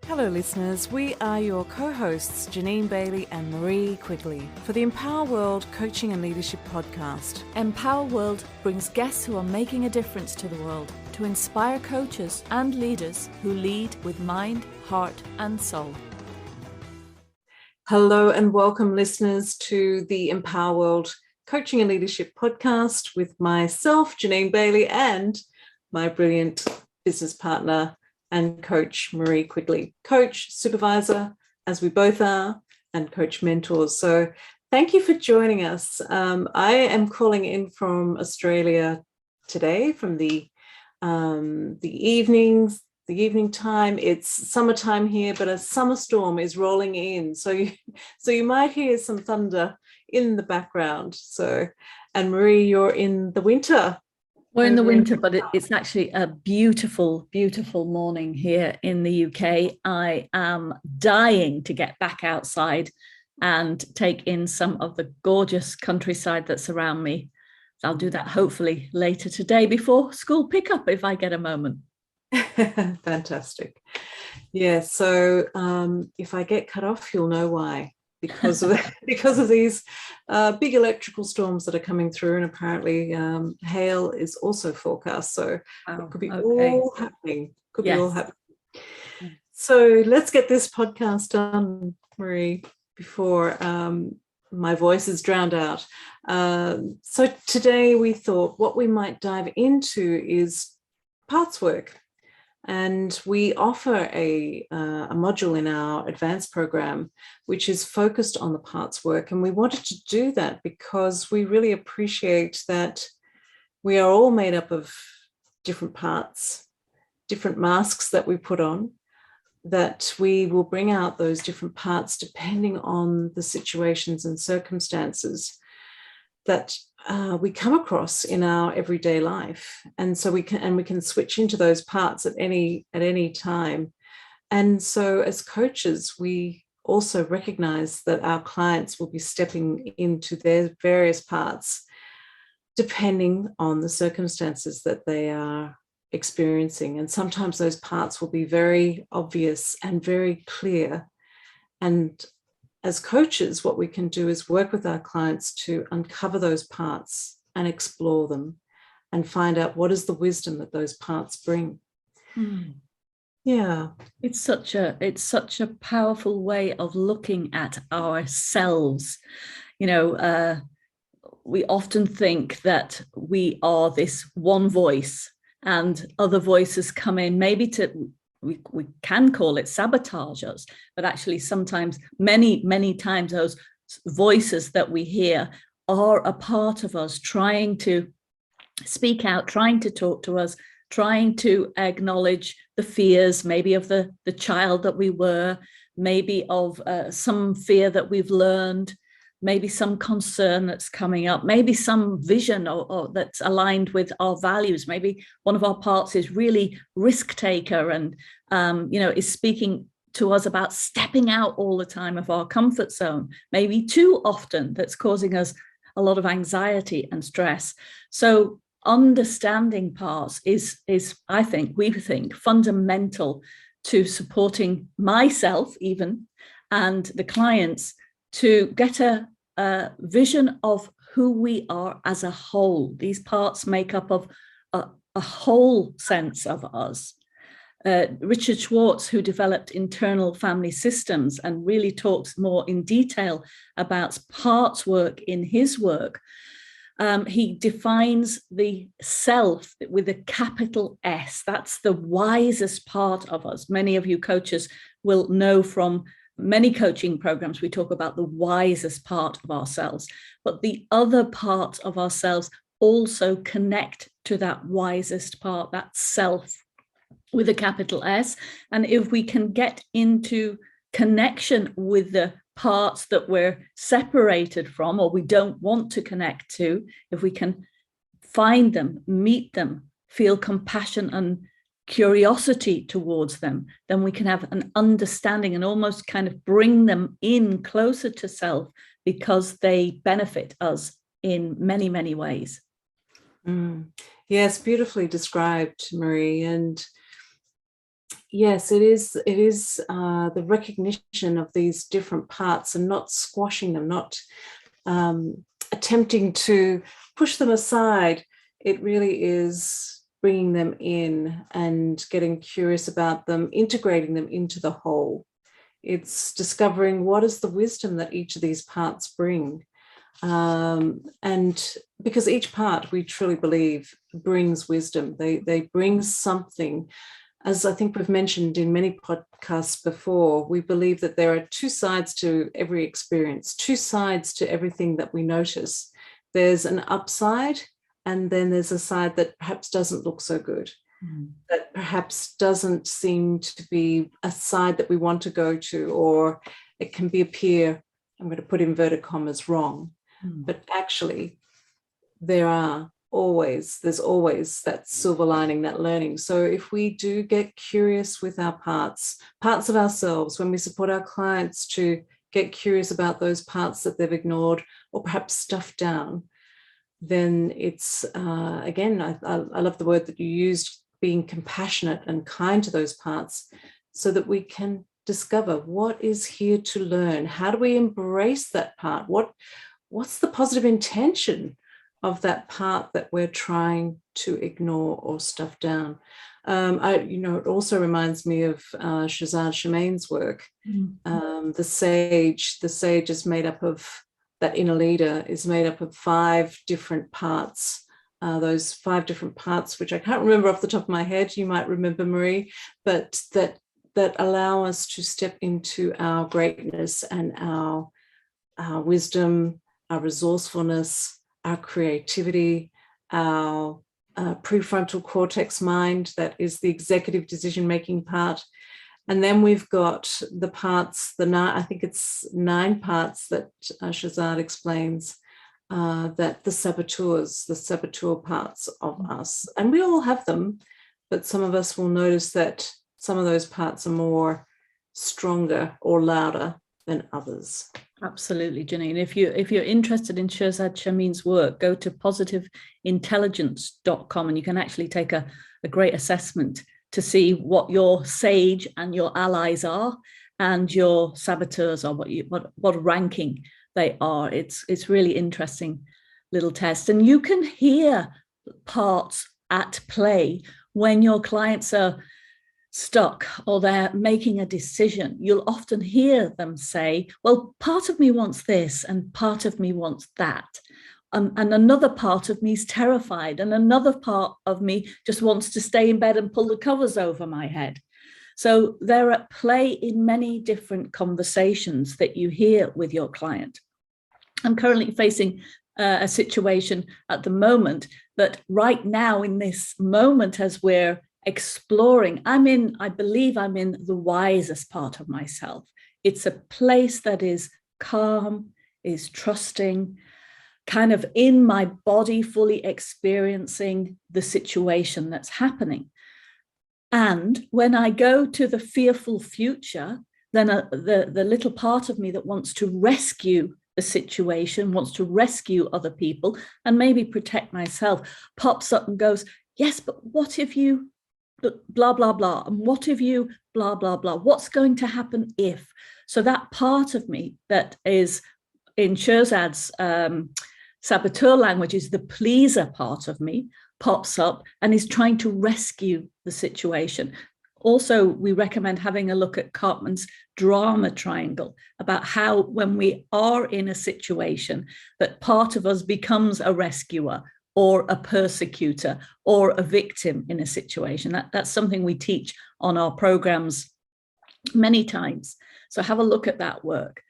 Hello listeners, we are your co-hosts Jeanine Bailey and Marie Quigley for the Empower World Coaching and Leadership Podcast. Empower World brings guests who are making a difference to the world to inspire coaches and leaders who lead with mind, heart and soul. Hello and welcome listeners to the Empower World Coaching and Leadership Podcast with myself, Jeanine Bailey, and my brilliant business partner and coach, Marie Quigley. Coach, supervisor, as we both are, and coach mentors. So thank you for joining us. I am calling in from Australia today from the evening time. It's summertime here, but a summer storm is rolling in. So you might hear some thunder in the background. So, and Marie, you're in the winter. We're in the winter, but it's actually a beautiful, beautiful morning here in the UK. I am dying to get back outside and take in some of the gorgeous countryside that's around me. So I'll do that hopefully later today before school pickup if I get a moment. Fantastic. Yeah, so if I get cut off, you'll know why. Because of these big electrical storms that are coming through, and apparently hail is also forecast. So it could be all happening. Be all happening. So let's get this podcast done, Marie, before my voice is drowned out. So today we thought what we might dive into is parts work. And we offer a module in our advanced program, which is focused on the parts work. And we wanted to do that because we really appreciate that we are all made up of different parts, different masks that we put on, that we will bring out those different parts depending on the situations and circumstances that we come across in our everyday life. And so we can switch into those parts at any time. And so as coaches, we also recognize that our clients will be stepping into their various parts depending on the circumstances that they are experiencing. And sometimes those parts will be very obvious and very clear. And as coaches, what we can do is work with our clients to uncover those parts and explore them and find out what is the wisdom that those parts bring. Yeah. It's such a powerful way of looking at ourselves. You know, we often think that we are this one voice and other voices come in maybe to we can call it sabotage us, but actually sometimes, many times, those voices that we hear are a part of us trying to speak out, trying to talk to us, trying to acknowledge the fears, maybe of the child that we were, maybe of some fear that we've learned, maybe some concern that's coming up, maybe some vision or that's aligned with our values. Maybe one of our parts is really risk taker and, is speaking to us about stepping out all the time of our comfort zone, maybe too often, that's causing us a lot of anxiety and stress. So understanding parts is we think fundamental to supporting myself even and the clients to get a vision of who we are as a whole. These parts make up of a whole sense of us. Richard Schwartz, who developed internal family systems and really talks more in detail about parts work in his work, he defines the self with a capital S. That's the wisest part of us. Many of you coaches will know from many coaching programs, we talk about the wisest part of ourselves, but the other parts of ourselves also connect to that wisest part, that self with a capital S. And if we can get into connection with the parts that we're separated from or we don't want to connect to, if we can find them, meet them, feel compassion and curiosity towards them, then we can have an understanding and almost kind of bring them in closer to self because they benefit us in many, many ways. Yes, beautifully described, Marie. And Yes, it is. It is the recognition of these different parts and not squashing them, not attempting to push them aside. It really is bringing them in and getting curious about them, integrating them into the whole. It's discovering what is the wisdom that each of these parts bring. And because each part, we truly believe, brings wisdom. They bring something. As I think we've mentioned in many podcasts before, we believe that there are two sides to every experience, two sides to everything that we notice. There's an upside, and then there's a side that perhaps doesn't look so good, that perhaps doesn't seem to be a side that we want to go to, or it can appear, I'm going to put inverted commas, wrong. But actually, there's always that silver lining, that learning. So if we do get curious with our parts of ourselves, when we support our clients to get curious about those parts that they've ignored or perhaps stuffed down, then it's, again, I love the word that you used, being compassionate and kind to those parts, so that we can discover what is here to learn. How do we embrace that part? What's the positive intention of that part that we're trying to ignore or stuff down? It also reminds me of Shazad Shamain's work. The sage is made up of, that inner leader is made up of 5 different parts. Those 5 different parts, which I can't remember off the top of my head, you might remember, Marie, but that allow us to step into our greatness and our wisdom, our resourcefulness, our creativity, our prefrontal cortex mind, that is the executive decision-making part. And then we've got the parts, I think it's 9 parts that Shazad explains, that the saboteur parts of us. And we all have them, but some of us will notice that some of those parts are more stronger or louder than others. Absolutely, Jeanine. If you're interested in Shazad Shamain's work, go to positiveintelligence.com and you can actually take a great assessment to see what your sage and your allies are and your saboteurs are, what ranking they are. It's really interesting little test. And you can hear parts at play when your clients are stuck or they're making a decision. You'll often hear them say, well, part of me wants this and part of me wants that. And another part of me is terrified. And another part of me just wants to stay in bed and pull the covers over my head. So they're at play in many different conversations that you hear with your client. I'm currently facing a situation at the moment that right now in this moment, as we're exploring, I believe I'm in the wisest part of myself. It's a place that is calm, is trusting, kind of in my body, fully experiencing the situation that's happening. And when I go to the fearful future, then the little part of me that wants to rescue the situation, wants to rescue other people and maybe protect myself, pops up and goes, yes, but what if you blah, blah, blah, and what if you blah, blah, blah, what's going to happen if? So that part of me that is in Shazad's saboteur language is the pleaser part of me, pops up and is trying to rescue the situation. Also, we recommend having a look at Cartman's drama triangle about how when we are in a situation that part of us becomes a rescuer or a persecutor or a victim in a situation. That's something we teach on our programs many times. So have a look at that work.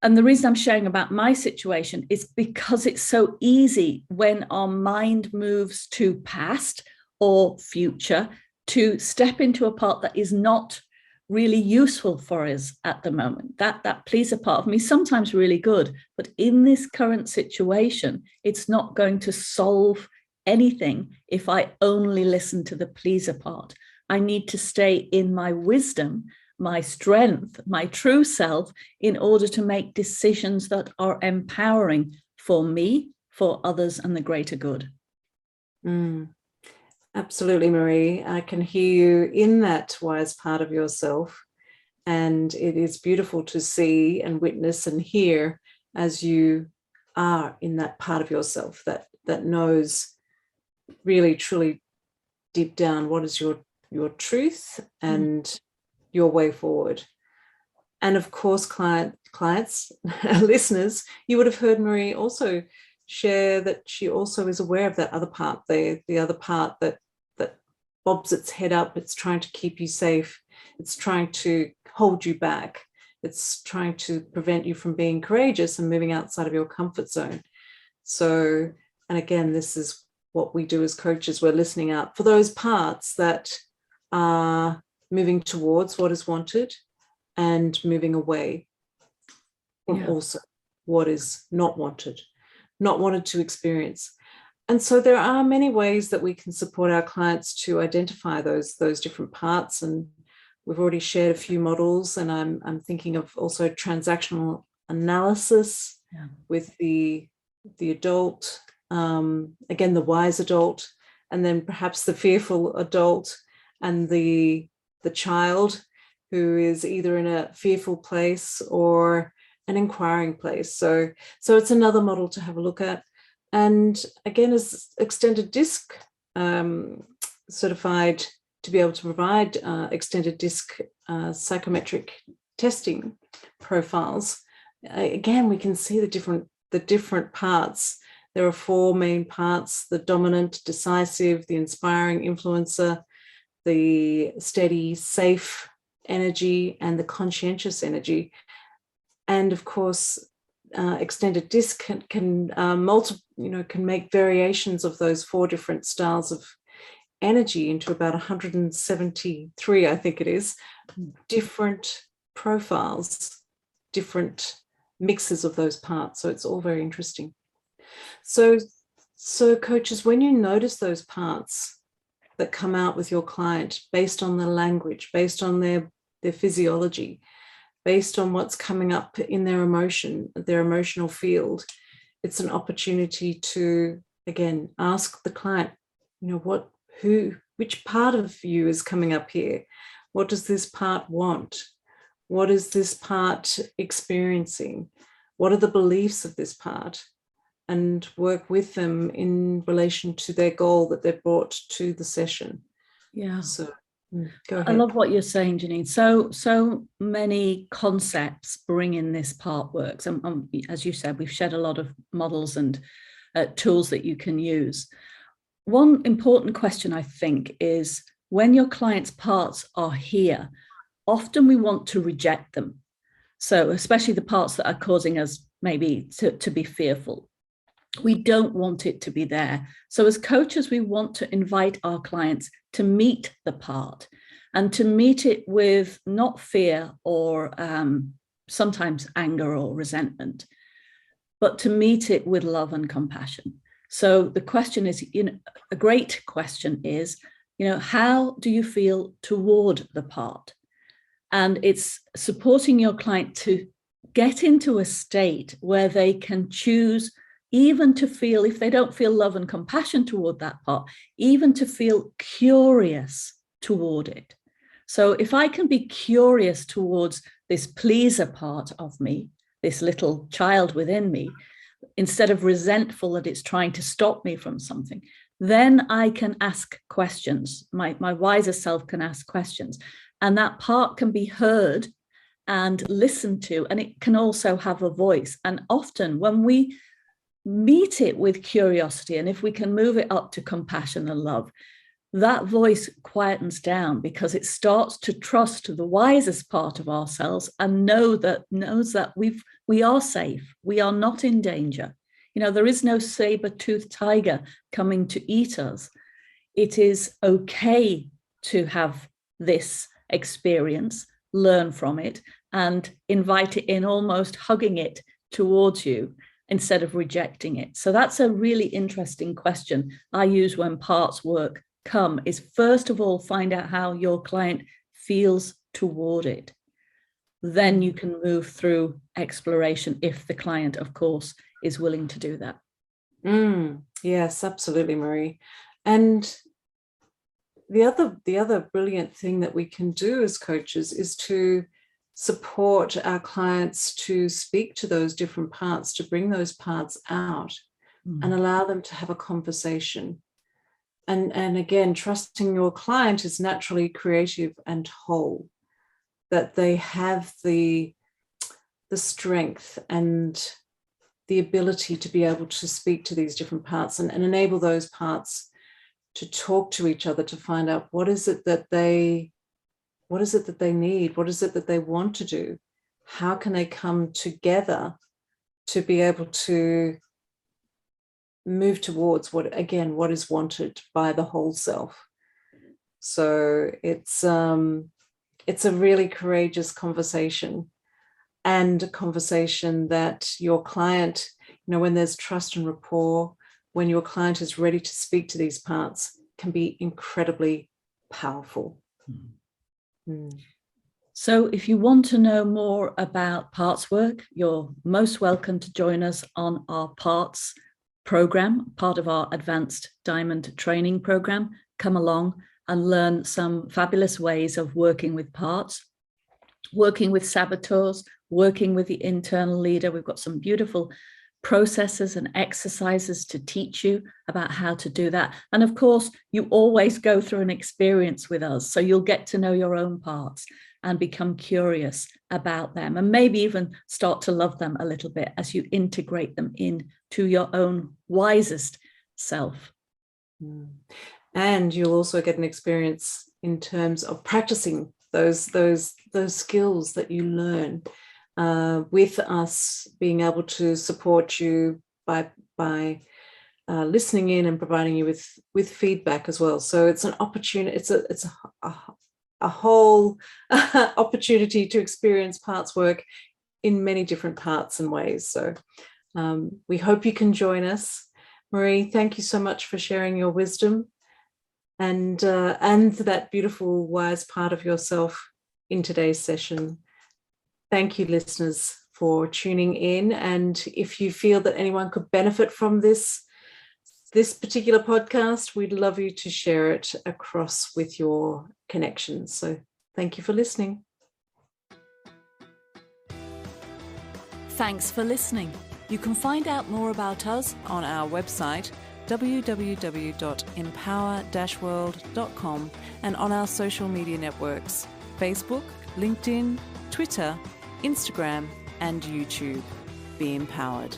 And the reason I'm sharing about my situation is because it's so easy when our mind moves to past or future to step into a part that is not really useful for us at the moment. That pleaser part of me is sometimes really good, but in this current situation, it's not going to solve anything if I only listen to the pleaser part. I need to stay in my wisdom, my strength, my true self, in order to make decisions that are empowering for me, for others, and the greater good. Absolutely, Marie. I can hear you in that wise part of yourself. And it is beautiful to see and witness and hear as you are in that part of yourself that knows really, truly deep down what is your truth and your way forward. And of course, clients, listeners, you would have heard Marie also share that she also is aware of that other part, the other part that bobs its head up. It's trying to keep you safe. It's trying to hold you back. It's trying to prevent you from being courageous and moving outside of your comfort zone. So, and again, this is what we do as coaches. We're listening out for those parts that are moving towards what is wanted and moving away from also what is not wanted to experience. And so there are many ways that we can support our clients to identify those different parts. And we've already shared a few models, and I'm thinking of also transactional analysis with the adult, again, the wise adult, and then perhaps the fearful adult and the child who is either in a fearful place or an inquiring place. So it's another model to have a look at. And again, as extended disc certified to be able to provide extended disc psychometric testing profiles, again, we can see the different parts. There are 4 main parts: the dominant, decisive, the inspiring influencer, the steady, safe energy, and the conscientious energy. And of course, extended disc can make variations of those 4 different styles of energy into about 173, I think it is, different profiles, different mixes of those parts. So it's all very interesting. So coaches, when you notice those parts that come out with your client based on the language, based on their physiology, based on what's coming up in their emotional field, it's an opportunity to, again, ask the client, which part of you is coming up here? What does this part want? What is this part experiencing? What are the beliefs of this part? And work with them in relation to their goal that they've brought to the session. Yeah. So go ahead. I love what you're saying, Jeanine. So many concepts bring in this part works. And as you said, we've shared a lot of models and tools that you can use. One important question, I think, is when your client's parts are here, often we want to reject them. So especially the parts that are causing us maybe to be fearful. We don't want it to be there. So as coaches, we want to invite our clients to meet the part and to meet it with not fear or sometimes anger or resentment, but to meet it with love and compassion. So the question is, a great question is, how do you feel toward the part? And it's supporting your client to get into a state where they can choose even to feel, if they don't feel love and compassion toward that part, even to feel curious toward it. So if I can be curious towards this pleaser part of me, this little child within me, instead of resentful that it's trying to stop me from something, then I can ask questions. My wiser self can ask questions, and that part can be heard and listened to, and it can also have a voice. And often when we meet it with curiosity, and if we can move it up to compassion and love, that voice quietens down because it starts to trust the wisest part of ourselves and knows that we are safe. We are not in danger. There is no saber-toothed tiger coming to eat us. It is okay to have this experience, learn from it, and invite it in, almost hugging it towards you instead of rejecting it. So that's a really interesting question I use when parts work come, is first of all, find out how your client feels toward it. Then you can move through exploration if the client, of course, is willing to do that. Yes, absolutely, Marie. And the other brilliant thing that we can do as coaches is to support our clients to speak to those different parts, to bring those parts out and allow them to have a conversation. And again, trusting your client is naturally creative and whole, that they have the strength and the ability to be able to speak to these different parts and enable those parts to talk to each other, to find out what is it that they need, what is it that they want to do, how can they come together to be able to move towards what is wanted by the whole self. So it's a really courageous conversation, and a conversation that your client, when there's trust and rapport, when your client is ready to speak to these parts, can be incredibly powerful. So if you want to know more about parts work, you're most welcome to join us on our parts program, part of our advanced diamond training program. Come along and learn some fabulous ways of working with parts, working with saboteurs, working with the internal leader. We've got some beautiful processes and exercises to teach you about how to do that. And of course, you always go through an experience with us, so you'll get to know your own parts and become curious about them, and maybe even start to love them a little bit as you integrate them into your own wisest self. And you'll also get an experience in terms of practicing those skills that you learn with us, being able to support you by listening in and providing you with feedback as well. So it's an opportunity. It's a whole opportunity to experience parts work in many different parts and ways. So we hope you can join us. Marie, thank you so much for sharing your wisdom and that beautiful, wise part of yourself in today's session. Thank you, listeners, for tuning in. And if you feel that anyone could benefit from this particular podcast, we'd love you to share it across with your connections. So thank you for listening. Thanks for listening. You can find out more about us on our website, www.empower-world.com, and on our social media networks, Facebook, LinkedIn, Twitter, Instagram, and YouTube. Be empowered.